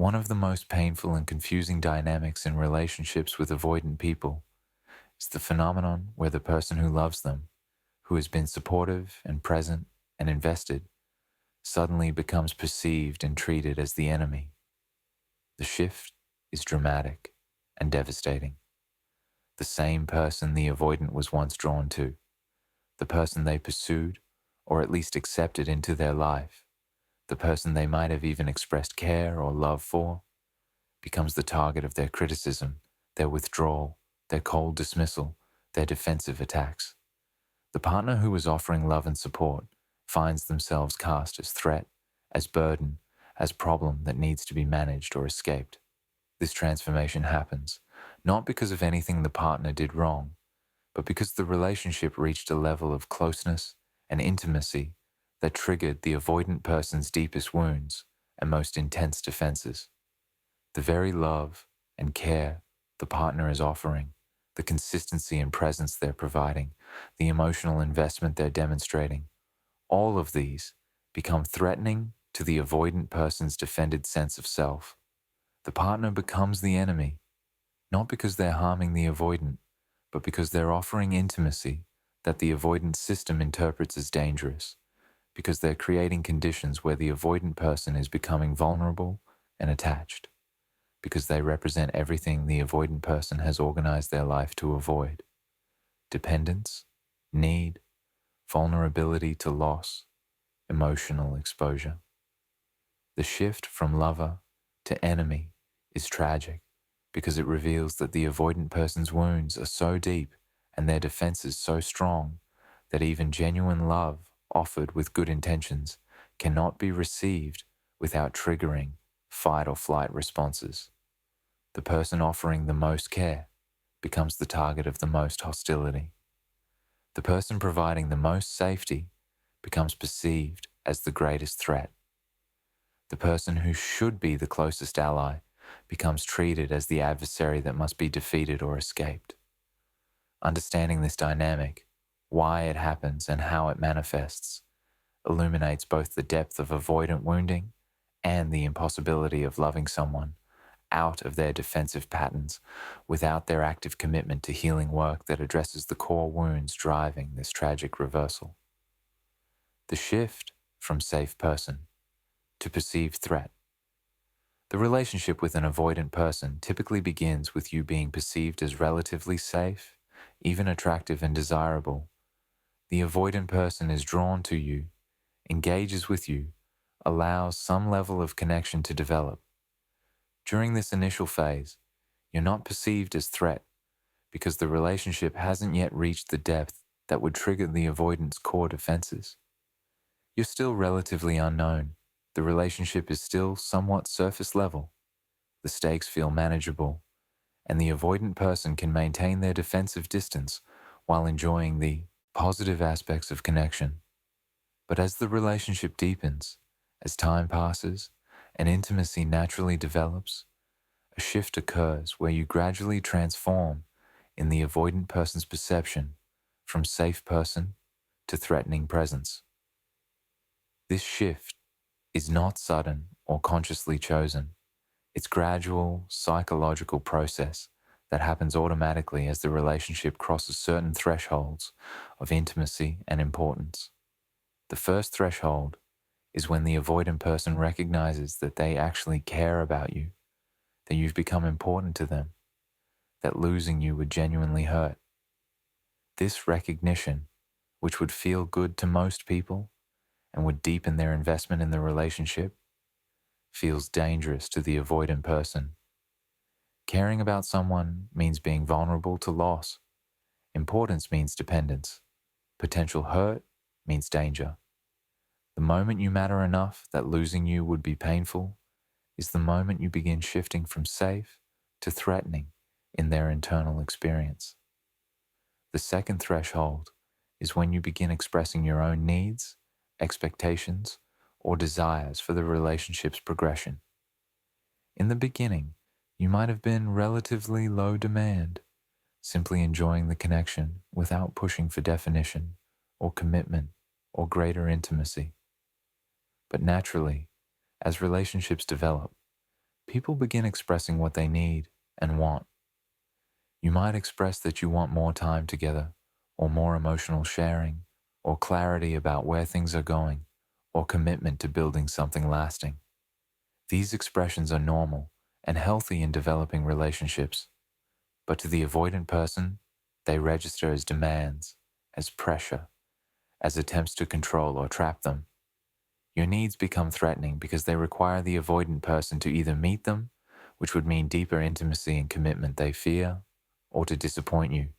One of the most painful and confusing dynamics in relationships with avoidant people is the phenomenon where the person who loves them, who has been supportive and present and invested, suddenly becomes perceived and treated as the enemy. The shift is dramatic and devastating. The same person the avoidant was once drawn to, the person they pursued or at least accepted into their life, the person they might have even expressed care or love for, becomes the target of their criticism, their withdrawal, their cold dismissal, their defensive attacks. The partner who is offering love and support finds themselves cast as threat, as burden, as problem that needs to be managed or escaped. This transformation happens not because of anything the partner did wrong, but because the relationship reached a level of closeness and intimacy that triggered the avoidant person's deepest wounds and most intense defenses. The very love and care the partner is offering, the consistency and presence they're providing, the emotional investment they're demonstrating, all of these become threatening to the avoidant person's defended sense of self. The partner becomes the enemy, not because they're harming the avoidant, but because they're offering intimacy that the avoidant system interprets as dangerous, because they're creating conditions where the avoidant person is becoming vulnerable and attached, because they represent everything the avoidant person has organized their life to avoid: dependence, need, vulnerability to loss, emotional exposure. The shift from lover to enemy is tragic because it reveals that the avoidant person's wounds are so deep and their defenses so strong that even genuine love offered with good intentions cannot be received without triggering fight or flight responses. The person offering the most care becomes the target of the most hostility. The person providing the most safety becomes perceived as the greatest threat. The person who should be the closest ally becomes treated as the adversary that must be defeated or escaped. Understanding this dynamic, why it happens and how it manifests, illuminates both the depth of avoidant wounding and the impossibility of loving someone out of their defensive patterns without their active commitment to healing work that addresses the core wounds driving this tragic reversal. The shift from safe person to perceived threat. The relationship with an avoidant person typically begins with you being perceived as relatively safe, even attractive and desirable. The avoidant person is drawn to you, engages with you, allows some level of connection to develop. During this initial phase, you're not perceived as threat because the relationship hasn't yet reached the depth that would trigger the avoidant's core defenses. You're still relatively unknown. The relationship is still somewhat surface level. The stakes feel manageable, and the avoidant person can maintain their defensive distance while enjoying the positive aspects of connection. But as the relationship deepens, as time passes, and intimacy naturally develops, a shift occurs where you gradually transform in the avoidant person's perception from safe person to threatening presence. This shift is not sudden or consciously chosen. It's gradual psychological process that happens automatically as the relationship crosses certain thresholds of intimacy and importance. The first threshold is when the avoidant person recognizes that they actually care about you, that you've become important to them, that losing you would genuinely hurt. This recognition, which would feel good to most people and would deepen their investment in the relationship, feels dangerous to the avoidant person. Caring about someone means being vulnerable to loss. Importance means dependence. Potential hurt means danger. The moment you matter enough that losing you would be painful is the moment you begin shifting from safe to threatening in their internal experience. The second threshold is when you begin expressing your own needs, expectations, or desires for the relationship's progression. In the beginning, you might have been relatively low demand, simply enjoying the connection without pushing for definition or commitment or greater intimacy. But naturally, as relationships develop, people begin expressing what they need and want. You might express that you want more time together, or more emotional sharing, or clarity about where things are going, or commitment to building something lasting. These expressions are normal and healthy in developing relationships, but to the avoidant person, they register as demands, as pressure, as attempts to control or trap them. Your needs become threatening because they require the avoidant person to either meet them, which would mean deeper intimacy and commitment they fear, or to disappoint you,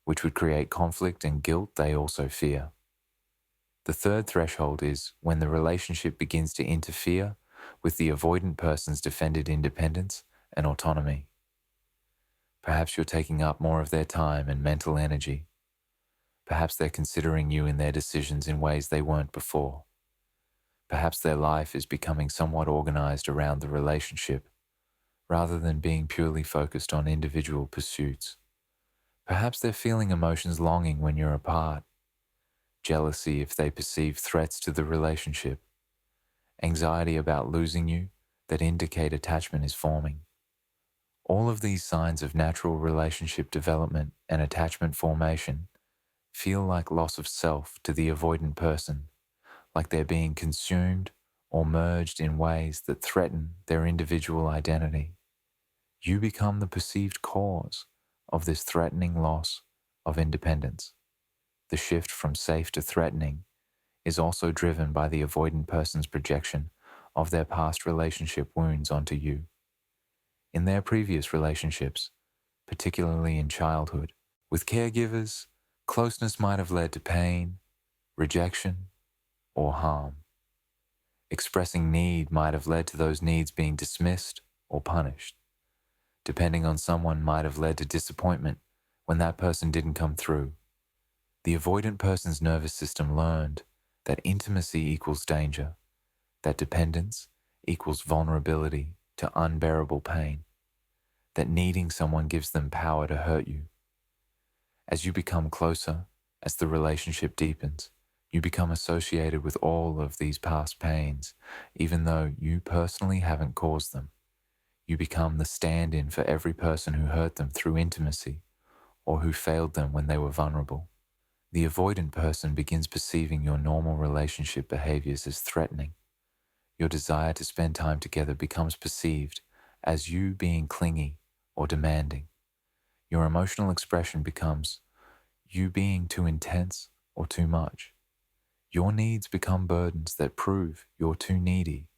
which would create conflict and guilt they also fear. The third threshold is when the relationship begins to interfere with the avoidant person's defended independence and autonomy. Perhaps you're taking up more of their time and mental energy. Perhaps they're considering you in their decisions in ways they weren't before. Perhaps their life is becoming somewhat organized around the relationship, rather than being purely focused on individual pursuits. Perhaps they're feeling emotions longing when you're apart, jealousy if they perceive threats to the relationship, anxiety about losing you that indicate attachment is forming. All of these signs of natural relationship development and attachment formation feel like loss of self to the avoidant person, like they're being consumed or merged in ways that threaten their individual identity. You become the perceived cause of this threatening loss of independence. The shift from safe to threatening is also driven by the avoidant person's projection of their past relationship wounds onto you. In their previous relationships, particularly in childhood, with caregivers, closeness might have led to pain, rejection, or harm. Expressing need might have led to those needs being dismissed or punished. Depending on someone might have led to disappointment when that person didn't come through. The avoidant person's nervous system learned that intimacy equals danger, that dependence equals vulnerability to unbearable pain, that needing someone gives them power to hurt you. As you become closer, as the relationship deepens, you become associated with all of these past pains, even though you personally haven't caused them. You become the stand-in for every person who hurt them through intimacy or who failed them when they were vulnerable. The avoidant person begins perceiving your normal relationship behaviors as threatening. Your desire to spend time together becomes perceived as you being clingy or demanding. Your emotional expression becomes you being too intense or too much. Your needs become burdens that prove you're too needy.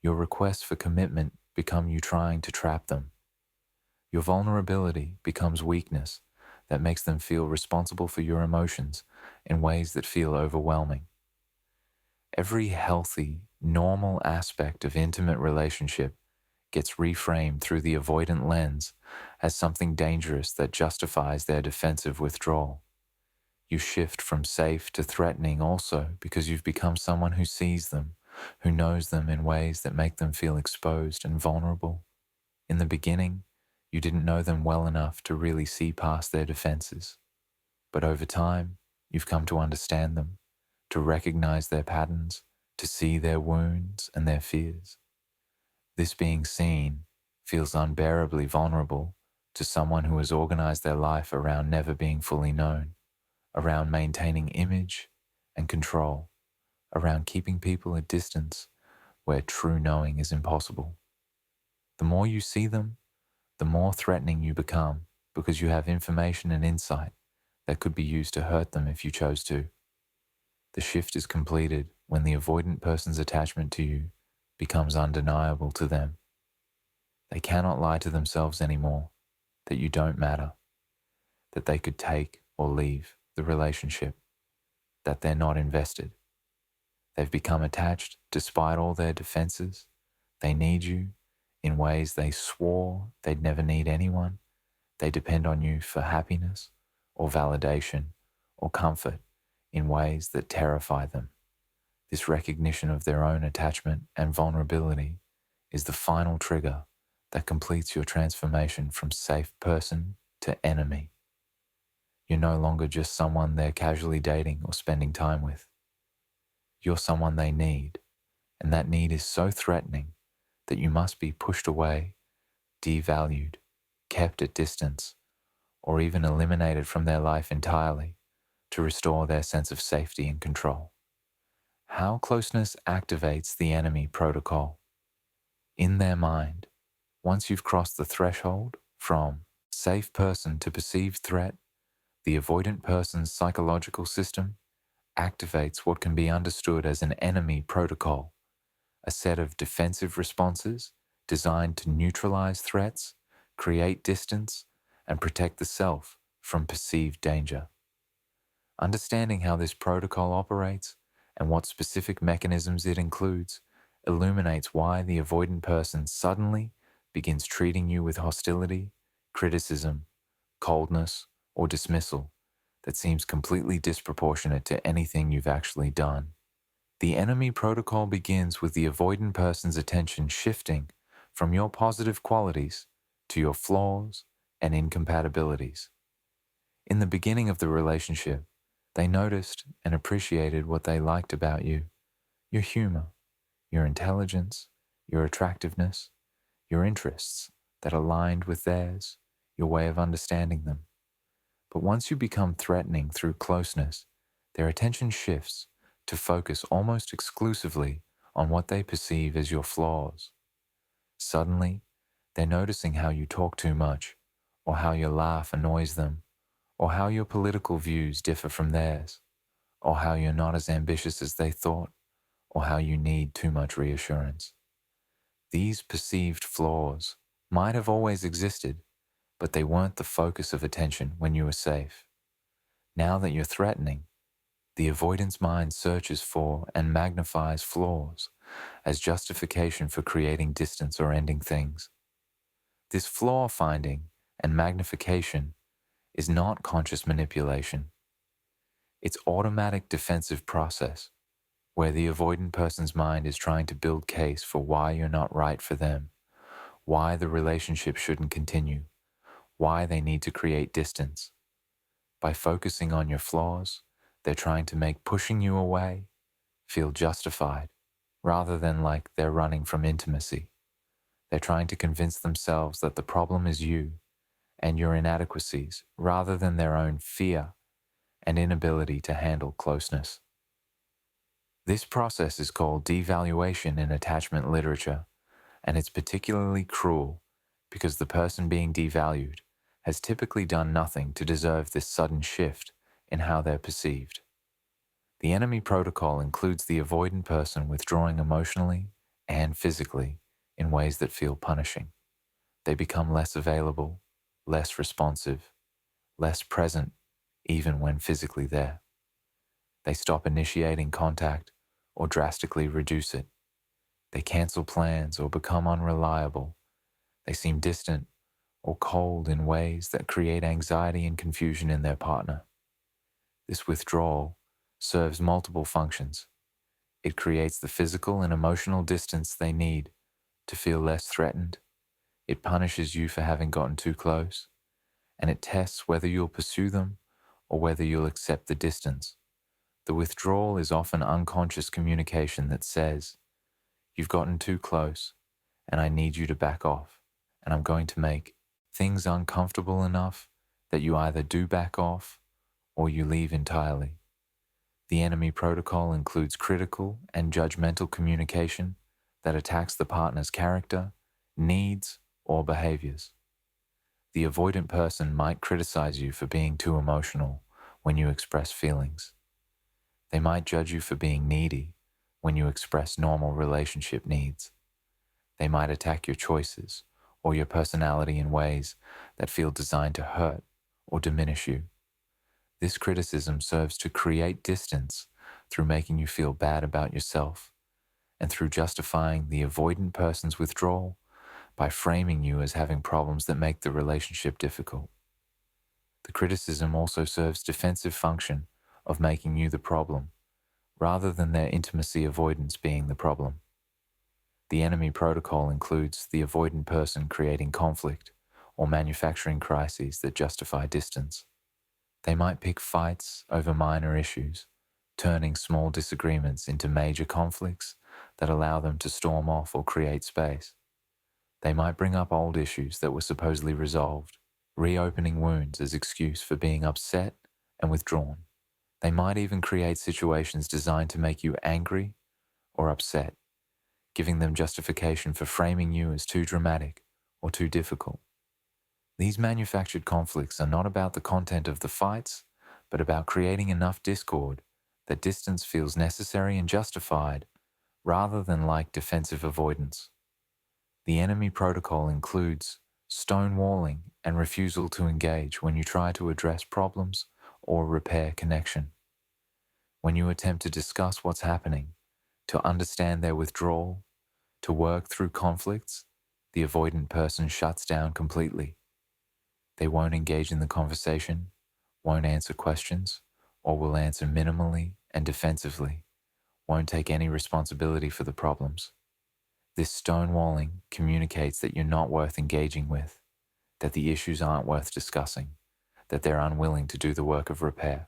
Your requests for commitment become you trying to trap them. Your vulnerability becomes weakness that makes them feel responsible for your emotions in ways that feel overwhelming. Every healthy, normal aspect of intimate relationship gets reframed through the avoidant lens as something dangerous that justifies their defensive withdrawal. You shift from safe to threatening also because you've become someone who sees them, who knows them in ways that make them feel exposed and vulnerable. In the beginning, you didn't know them well enough to really see past their defenses. But over time, you've come to understand them, to recognize their patterns, to see their wounds and their fears. This being seen feels unbearably vulnerable to someone who has organized their life around never being fully known, around maintaining image and control, around keeping people at distance where true knowing is impossible. The more you see them, the more threatening you become because you have information and insight that could be used to hurt them if you chose to. The shift is completed when the avoidant person's attachment to you becomes undeniable to them. They cannot lie to themselves anymore that you don't matter, that they could take or leave the relationship, that they're not invested. They've become attached despite all their defenses. They need you in ways they swore they'd never need anyone. They depend on you for happiness or validation or comfort in ways that terrify them. This recognition of their own attachment and vulnerability is the final trigger that completes your transformation from safe person to enemy. You're no longer just someone they're casually dating or spending time with. You're someone they need, and that need is so threatening that you must be pushed away, devalued, kept at distance, or even eliminated from their life entirely to restore their sense of safety and control. How closeness activates the enemy protocol. In their mind, once you've crossed the threshold from safe person to perceived threat, the avoidant person's psychological system activates what can be understood as an enemy protocol, a set of defensive responses designed to neutralize threats, create distance, and protect the self from perceived danger. Understanding how this protocol operates and what specific mechanisms it includes illuminates why the avoidant person suddenly begins treating you with hostility, criticism, coldness, or dismissal that seems completely disproportionate to anything you've actually done. The enemy protocol begins with the avoidant person's attention shifting from your positive qualities to your flaws and incompatibilities. In the beginning of the relationship, they noticed and appreciated what they liked about you: your humor, your intelligence, your attractiveness, your interests that aligned with theirs, your way of understanding them. But once you become threatening through closeness, their attention shifts to focus almost exclusively on what they perceive as your flaws. Suddenly, they're noticing how you talk too much, or how your laugh annoys them, or how your political views differ from theirs, or how you're not as ambitious as they thought, or how you need too much reassurance. These perceived flaws might have always existed, but they weren't the focus of attention when you were safe. Now that you're threatening, the avoidance mind searches for and magnifies flaws as justification for creating distance or ending things. This flaw finding and magnification is not conscious manipulation. It's automatic defensive process where the avoidant person's mind is trying to build case for why you're not right for them, why the relationship shouldn't continue, why they need to create distance. By focusing on your flaws, they're trying to make pushing you away feel justified, rather than like they're running from intimacy. They're trying to convince themselves that the problem is you and your inadequacies, rather than their own fear and inability to handle closeness. This process is called devaluation in attachment literature, and it's particularly cruel because the person being devalued has typically done nothing to deserve this sudden shift in how they're perceived. The enemy protocol includes the avoidant person withdrawing emotionally and physically in ways that feel punishing. They become less available, less responsive, less present, even when physically there. They stop initiating contact or drastically reduce it. They cancel plans or become unreliable. They seem distant or cold in ways that create anxiety and confusion in their partner. This withdrawal serves multiple functions. It creates the physical and emotional distance they need to feel less threatened. It punishes you for having gotten too close, and it tests whether you'll pursue them or whether you'll accept the distance. The withdrawal is often unconscious communication that says, "You've gotten too close, and I need you to back off, and I'm going to make things uncomfortable enough that you either do back off or you leave entirely." The enemy protocol includes critical and judgmental communication that attacks the partner's character, needs, or behaviors. The avoidant person might criticize you for being too emotional when you express feelings. They might judge you for being needy when you express normal relationship needs. They might attack your choices or your personality in ways that feel designed to hurt or diminish you. This criticism serves to create distance through making you feel bad about yourself and through justifying the avoidant person's withdrawal by framing you as having problems that make the relationship difficult. The criticism also serves defensive function of making you the problem, rather than their intimacy avoidance being the problem. The enemy protocol includes the avoidant person creating conflict or manufacturing crises that justify distance. They might pick fights over minor issues, turning small disagreements into major conflicts that allow them to storm off or create space. They might bring up old issues that were supposedly resolved, reopening wounds as excuse for being upset and withdrawn. They might even create situations designed to make you angry or upset, giving them justification for framing you as too dramatic or too difficult. These manufactured conflicts are not about the content of the fights, but about creating enough discord that distance feels necessary and justified rather than like defensive avoidance. The enemy protocol includes stonewalling and refusal to engage when you try to address problems or repair connection. When you attempt to discuss what's happening, to understand their withdrawal, to work through conflicts, the avoidant person shuts down completely. They won't engage in the conversation, won't answer questions, or will answer minimally and defensively, won't take any responsibility for the problems. This stonewalling communicates that you're not worth engaging with, that the issues aren't worth discussing, that they're unwilling to do the work of repair.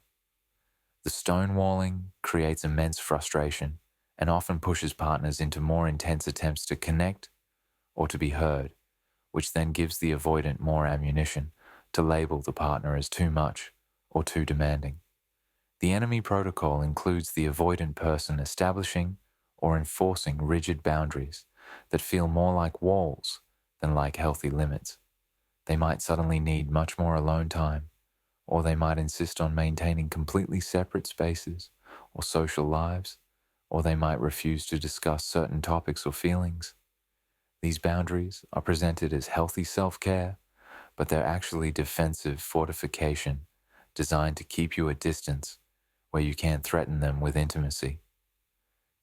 The stonewalling creates immense frustration and often pushes partners into more intense attempts to connect or to be heard, which then gives the avoidant more ammunition to label the partner as too much or too demanding. The enemy protocol includes the avoidant person establishing or enforcing rigid boundaries that feel more like walls than like healthy limits. They might suddenly need much more alone time, or they might insist on maintaining completely separate spaces or social lives, or they might refuse to discuss certain topics or feelings. These boundaries are presented as healthy self-care, but they're actually defensive fortification designed to keep you at distance where you can't threaten them with intimacy.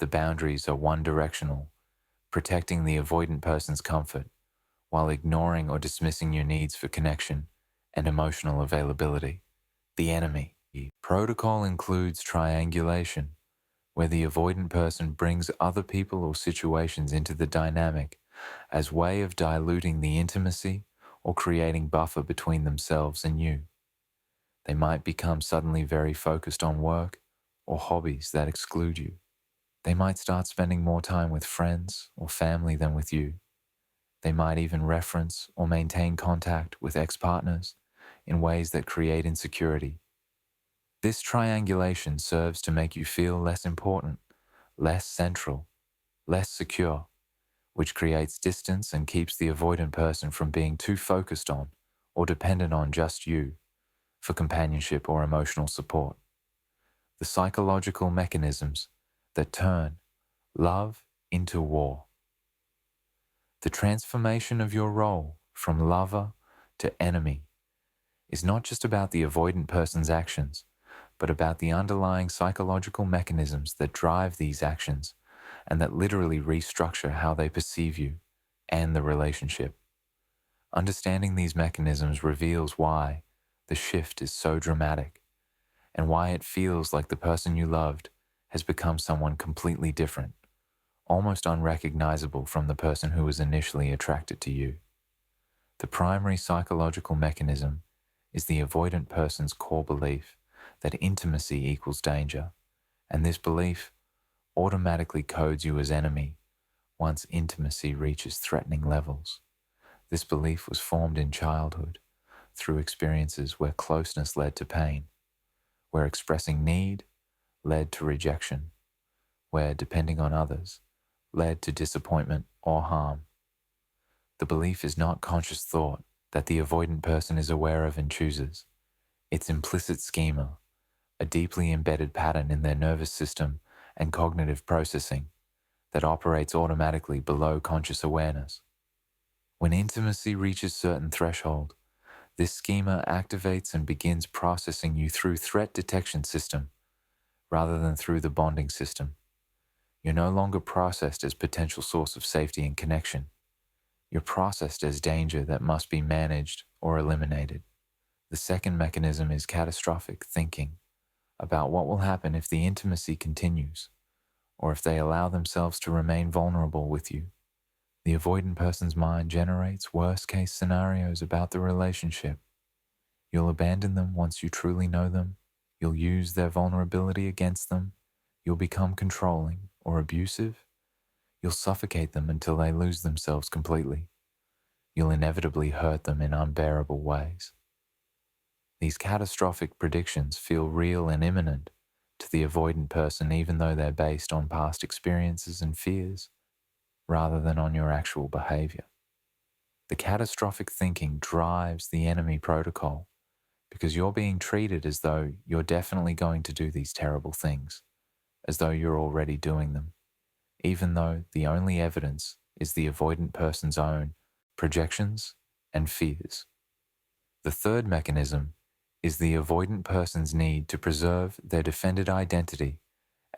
The boundaries are one-directional, protecting the avoidant person's comfort while ignoring or dismissing your needs for connection and emotional availability. The enemy protocol includes triangulation, where the avoidant person brings other people or situations into the dynamic as way of diluting the intimacy or creating buffer between themselves and you. They might become suddenly very focused on work or hobbies that exclude you. They might start spending more time with friends or family than with you. They might even reference or maintain contact with ex-partners in ways that create insecurity. This triangulation serves to make you feel less important, less central, less secure, which creates distance and keeps the avoidant person from being too focused on or dependent on just you for companionship or emotional support. The psychological mechanisms that turn love into war. The transformation of your role from lover to enemy is not just about the avoidant person's actions, but about the underlying psychological mechanisms that drive these actions and that literally restructure how they perceive you and the relationship. Understanding these mechanisms reveals why the shift is so dramatic and why it feels like the person you loved has become someone completely different, almost unrecognizable from the person who was initially attracted to you. The primary psychological mechanism is the avoidant person's core belief that intimacy equals danger, and this belief automatically codes you as enemy once intimacy reaches threatening levels. This belief was formed in childhood through experiences where closeness led to pain, where expressing need led to rejection, where depending on others led to disappointment or harm. The belief is not conscious thought that the avoidant person is aware of and chooses. It's implicit schema, a deeply embedded pattern in their nervous system and cognitive processing that operates automatically below conscious awareness. When intimacy reaches certain threshold, this schema activates and begins processing you through threat detection system rather than through the bonding system. You're no longer processed as potential source of safety and connection. You're processed as danger that must be managed or eliminated. The second mechanism is catastrophic thinking about what will happen if the intimacy continues, or if they allow themselves to remain vulnerable with you. The avoidant person's mind generates worst-case scenarios about the relationship. You'll abandon them once you truly know them. You'll use their vulnerability against them. You'll become controlling or abusive. You'll suffocate them until they lose themselves completely. You'll inevitably hurt them in unbearable ways. These catastrophic predictions feel real and imminent to the avoidant person, even though they're based on past experiences and fears rather than on your actual behavior. The catastrophic thinking drives the enemy protocol because you're being treated as though you're definitely going to do these terrible things, as though you're already doing them, even though the only evidence is the avoidant person's own projections and fears. The third mechanism is the avoidant person's need to preserve their defended identity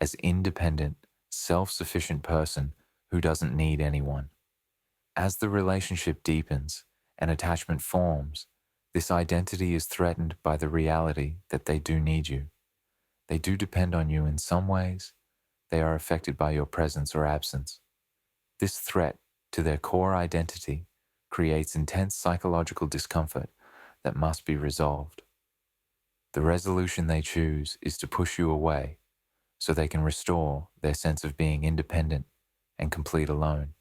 as independent, self-sufficient person who doesn't need anyone. As the relationship deepens and attachment forms, this identity is threatened by the reality that they do need you. They do depend on you in some ways. They are affected by your presence or absence. This threat to their core identity creates intense psychological discomfort that must be resolved. The resolution they choose is to push you away so they can restore their sense of being independent and complete alone.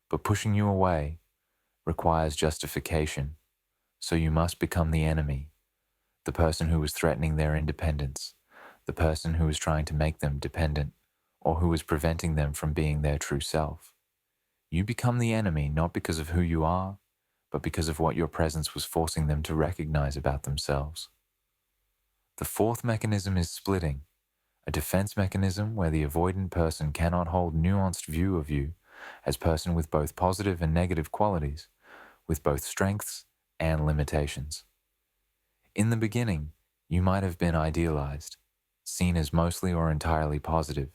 But pushing you away requires justification, so you must become the enemy, the person who is threatening their independence, the person who is trying to make them dependent, or who is preventing them from being their true self. You become the enemy not because of who you are, but because of what your presence was forcing them to recognize about themselves. The fourth mechanism is splitting, a defense mechanism where the avoidant person cannot hold nuanced view of you as person with both positive and negative qualities, with both strengths and limitations. In the beginning, you might have been idealized, seen as mostly or entirely positive,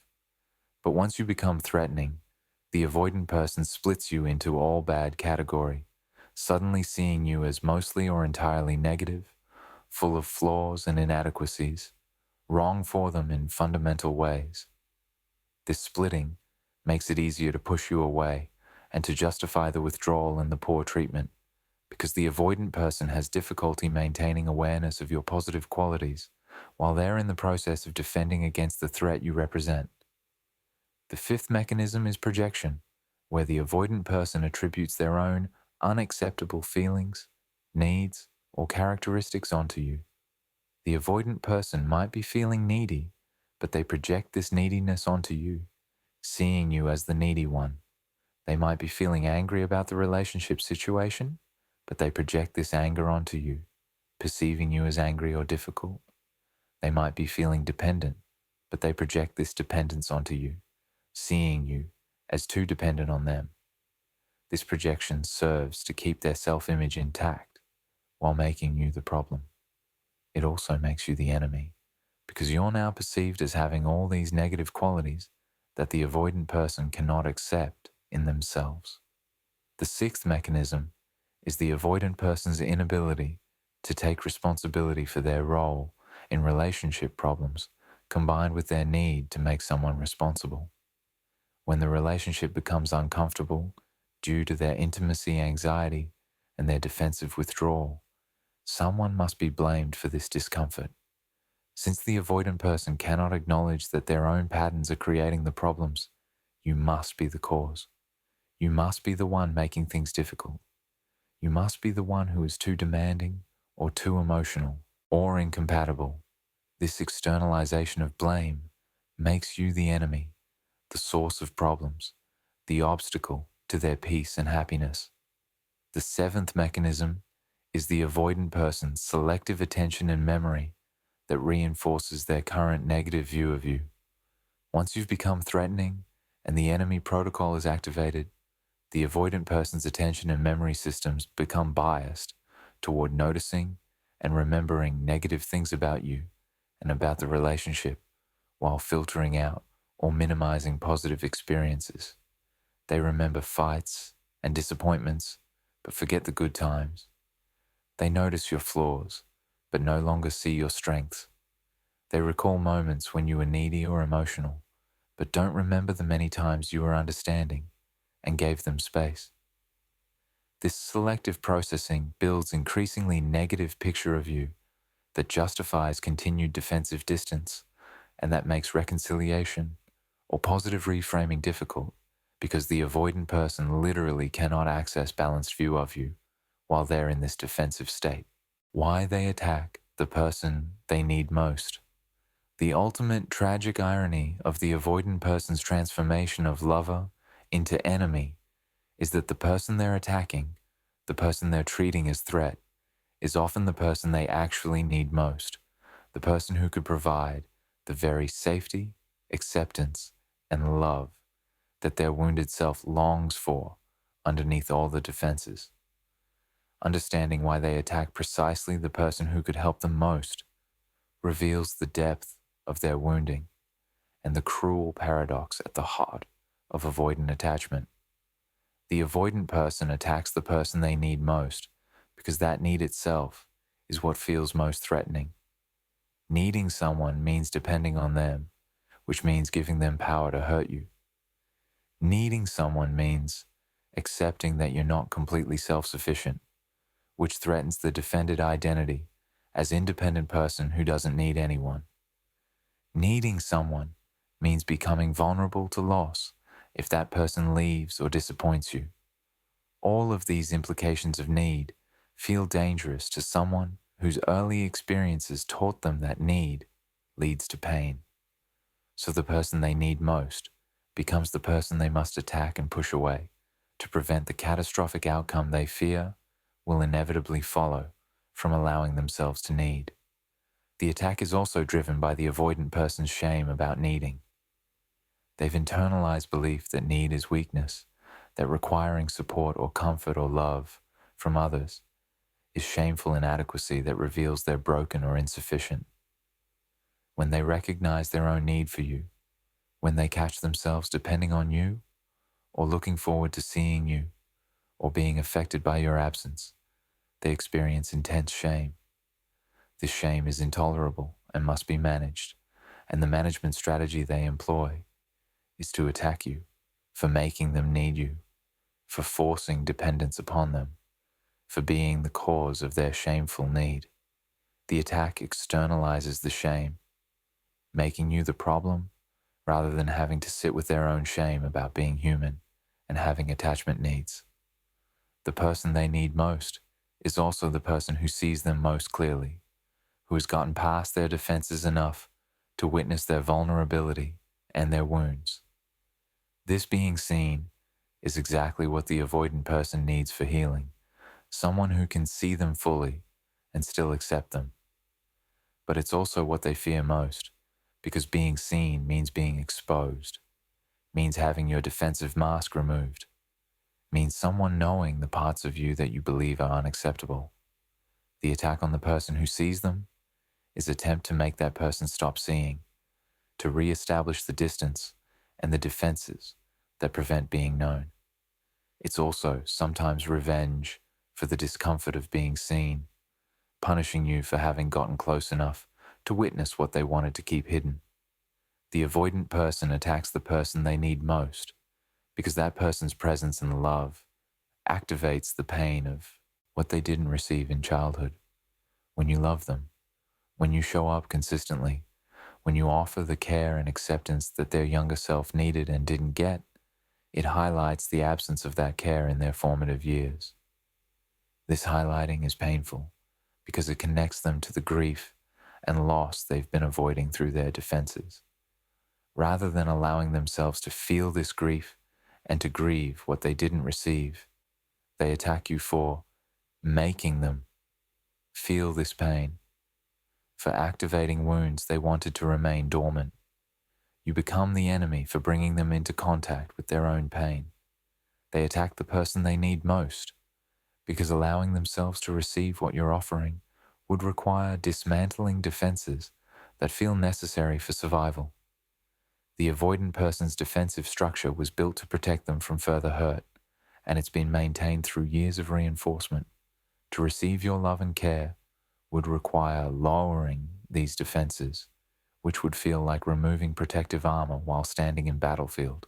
but once you become threatening, the avoidant person splits you into all bad category, suddenly seeing you as mostly or entirely negative, full of flaws and inadequacies, wrong for them in fundamental ways. This splitting makes it easier to push you away and to justify the withdrawal and the poor treatment, because the avoidant person has difficulty maintaining awareness of your positive qualities while they're in the process of defending against the threat you represent. The fifth mechanism is projection, where the avoidant person attributes their own unacceptable feelings, needs, or characteristics onto you. The avoidant person might be feeling needy, but they project this neediness onto you, seeing you as the needy one. They might be feeling angry about the relationship situation, but they project this anger onto you, perceiving you as angry or difficult. They might be feeling dependent, but they project this dependence onto you, seeing you as too dependent on them. This projection serves to keep their self-image intact while making you the problem. It also makes you the enemy, because you're now perceived as having all these negative qualities that the avoidant person cannot accept in themselves. The sixth mechanism is the avoidant person's inability to take responsibility for their role in relationship problems, combined with their need to make someone responsible. When the relationship becomes uncomfortable due to their intimacy anxiety and their defensive withdrawal, someone must be blamed for this discomfort. Since the avoidant person cannot acknowledge that their own patterns are creating the problems, you must be the cause. You must be the one making things difficult. You must be the one who is too demanding or too emotional or incompatible. This externalization of blame makes you the enemy, the source of problems, the obstacle to their peace and happiness. The seventh mechanism is the avoidant person's selective attention and memory that reinforces their current negative view of you. Once you've become threatening and the enemy protocol is activated, the avoidant person's attention and memory systems become biased toward noticing and remembering negative things about you and about the relationship while filtering out or minimizing positive experiences. They remember fights and disappointments, but forget the good times. They notice your flaws, but no longer see your strengths. They recall moments when you were needy or emotional, but don't remember the many times you were understanding and gave them space. This selective processing builds increasingly negative picture of you that justifies continued defensive distance and that makes reconciliation or positive reframing difficult because the avoidant person literally cannot access balanced view of you while they're in this defensive state. Why they attack the person they need most. The ultimate tragic irony of the avoidant person's transformation of lover into enemy is that the person they're attacking, the person they're treating as threat, is often the person they actually need most, the person who could provide the very safety, acceptance, and love that their wounded self longs for underneath all the defenses. Understanding why they attack precisely the person who could help them most reveals the depth of their wounding and the cruel paradox at the heart of avoidant attachment. The avoidant person attacks the person they need most because that need itself is what feels most threatening. Needing someone means depending on them, which means giving them power to hurt you. Needing someone means accepting that you're not completely self-sufficient, which threatens the defended identity as independent person who doesn't need anyone. Needing someone means becoming vulnerable to loss if that person leaves or disappoints you. All of these implications of need feel dangerous to someone whose early experiences taught them that need leads to pain. So the person they need most becomes the person they must attack and push away to prevent the catastrophic outcome they fear will inevitably follow from allowing themselves to need. The attack is also driven by the avoidant person's shame about needing. They've internalized belief that need is weakness, that requiring support or comfort or love from others is shameful inadequacy that reveals they're broken or insufficient. When they recognize their own need for you, when they catch themselves depending on you or looking forward to seeing you or being affected by your absence, they experience intense shame. This shame is intolerable and must be managed, and the management strategy they employ is to attack you for making them need you, for forcing dependence upon them, for being the cause of their shameful need. The attack externalizes the shame, making you the problem rather than having to sit with their own shame about being human and having attachment needs. The person they need most is also the person who sees them most clearly, who has gotten past their defenses enough to witness their vulnerability and their wounds. This being seen is exactly what the avoidant person needs for healing, someone who can see them fully and still accept them. But it's also what they fear most, because being seen means being exposed, means having your defensive mask removed, means someone knowing the parts of you that you believe are unacceptable. The attack on the person who sees them is an attempt to make that person stop seeing, to re-establish the distance and the defenses that prevent being known. It's also sometimes revenge for the discomfort of being seen, punishing you for having gotten close enough to witness what they wanted to keep hidden. The avoidant person attacks the person they need most because that person's presence and love activates the pain of what they didn't receive in childhood. When you love them, when you show up consistently, when you offer the care and acceptance that their younger self needed and didn't get, it highlights the absence of that care in their formative years. This highlighting is painful because it connects them to the grief and loss they've been avoiding through their defenses. Rather than allowing themselves to feel this grief and to grieve what they didn't receive, they attack you for making them feel this pain, for activating wounds they wanted to remain dormant. You become the enemy for bringing them into contact with their own pain. They attack the person they need most, because allowing themselves to receive what you're offering would require dismantling defenses that feel necessary for survival. The avoidant person's defensive structure was built to protect them from further hurt, and it's been maintained through years of reinforcement. To receive your love and care would require lowering these defenses, which would feel like removing protective armor while standing in battlefield.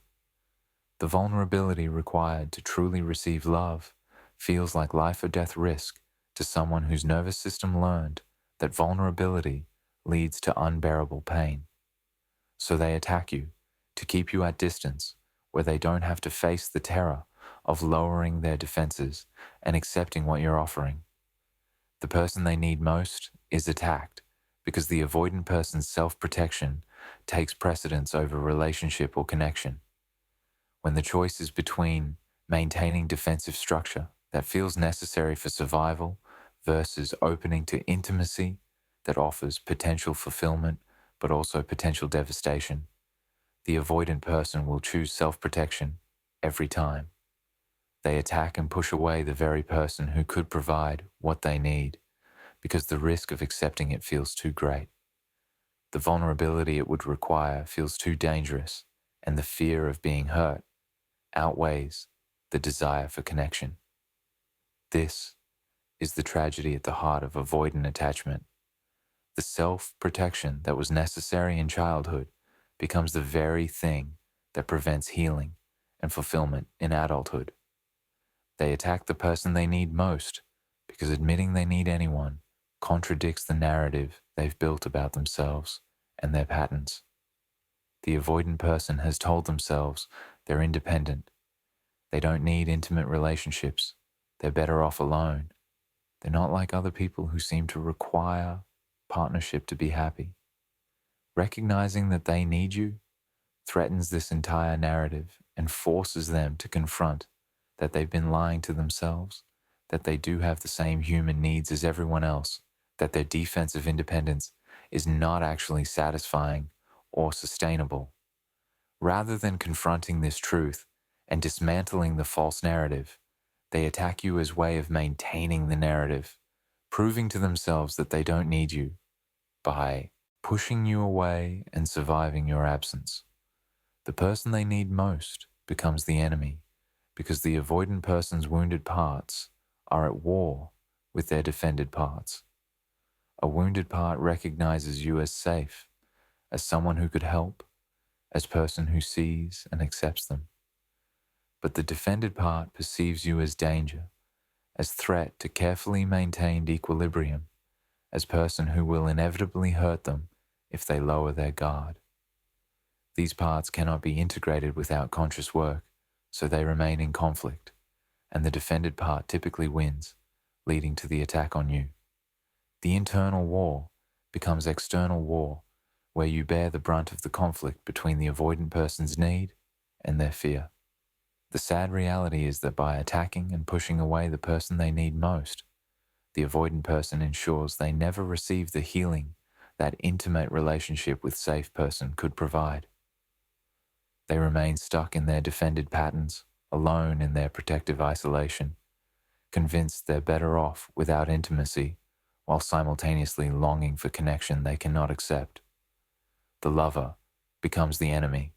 The vulnerability required to truly receive love feels like life or death risk to someone whose nervous system learned that vulnerability leads to unbearable pain. So they attack you to keep you at distance where they don't have to face the terror of lowering their defenses and accepting what you're offering. The person they need most is attacked because the avoidant person's self-protection takes precedence over relationship or connection. When the choice is between maintaining defensive structure that feels necessary for survival versus opening to intimacy that offers potential fulfillment but also potential devastation, the avoidant person will choose self-protection every time. They attack and push away the very person who could provide what they need because the risk of accepting it feels too great. The vulnerability it would require feels too dangerous, and the fear of being hurt outweighs the desire for connection. This is the tragedy at the heart of avoidant attachment. The self-protection that was necessary in childhood becomes the very thing that prevents healing and fulfillment in adulthood. They attack the person they need most because admitting they need anyone contradicts the narrative they've built about themselves and their patterns. The avoidant person has told themselves they're independent. They don't need intimate relationships. They're better off alone. They're not like other people who seem to require partnership to be happy. Recognizing that they need you threatens this entire narrative and forces them to confront that they've been lying to themselves, that they do have the same human needs as everyone else, that their defensive independence is not actually satisfying or sustainable. Rather than confronting this truth and dismantling the false narrative, they attack you as a way of maintaining the narrative, proving to themselves that they don't need you by pushing you away and surviving your absence. The person they need most becomes the enemy because the avoidant person's wounded parts are at war with their defended parts. A wounded part recognizes you as safe, as someone who could help, as person who sees and accepts them. But the defended part perceives you as danger, as threat to carefully maintained equilibrium, as person who will inevitably hurt them if they lower their guard. These parts cannot be integrated without conscious work, so they remain in conflict, and the defended part typically wins, leading to the attack on you. The internal war becomes external war, where you bear the brunt of the conflict between the avoidant person's need and their fear. The sad reality is that by attacking and pushing away the person they need most, the avoidant person ensures they never receive the healing that intimate relationship with safe person could provide. They remain stuck in their defended patterns, alone in their protective isolation, convinced they're better off without intimacy, while simultaneously longing for connection they cannot accept. The lover becomes the enemy,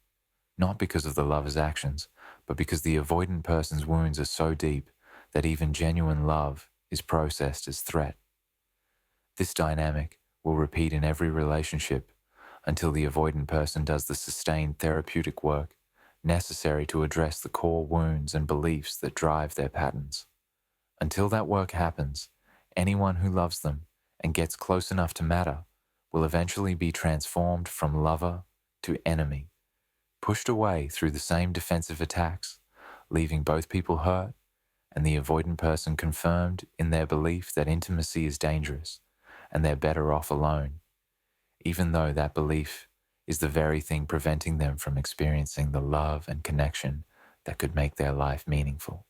not because of the lover's actions, but because the avoidant person's wounds are so deep that even genuine love is processed as threat. This dynamic will repeat in every relationship until the avoidant person does the sustained therapeutic work necessary to address the core wounds and beliefs that drive their patterns. Until that work happens, anyone who loves them and gets close enough to matter will eventually be transformed from lover to enemy, pushed away through the same defensive attacks, leaving both people hurt and the avoidant person confirmed in their belief that intimacy is dangerous and they're better off alone, even though that belief is the very thing preventing them from experiencing the love and connection that could make their life meaningful.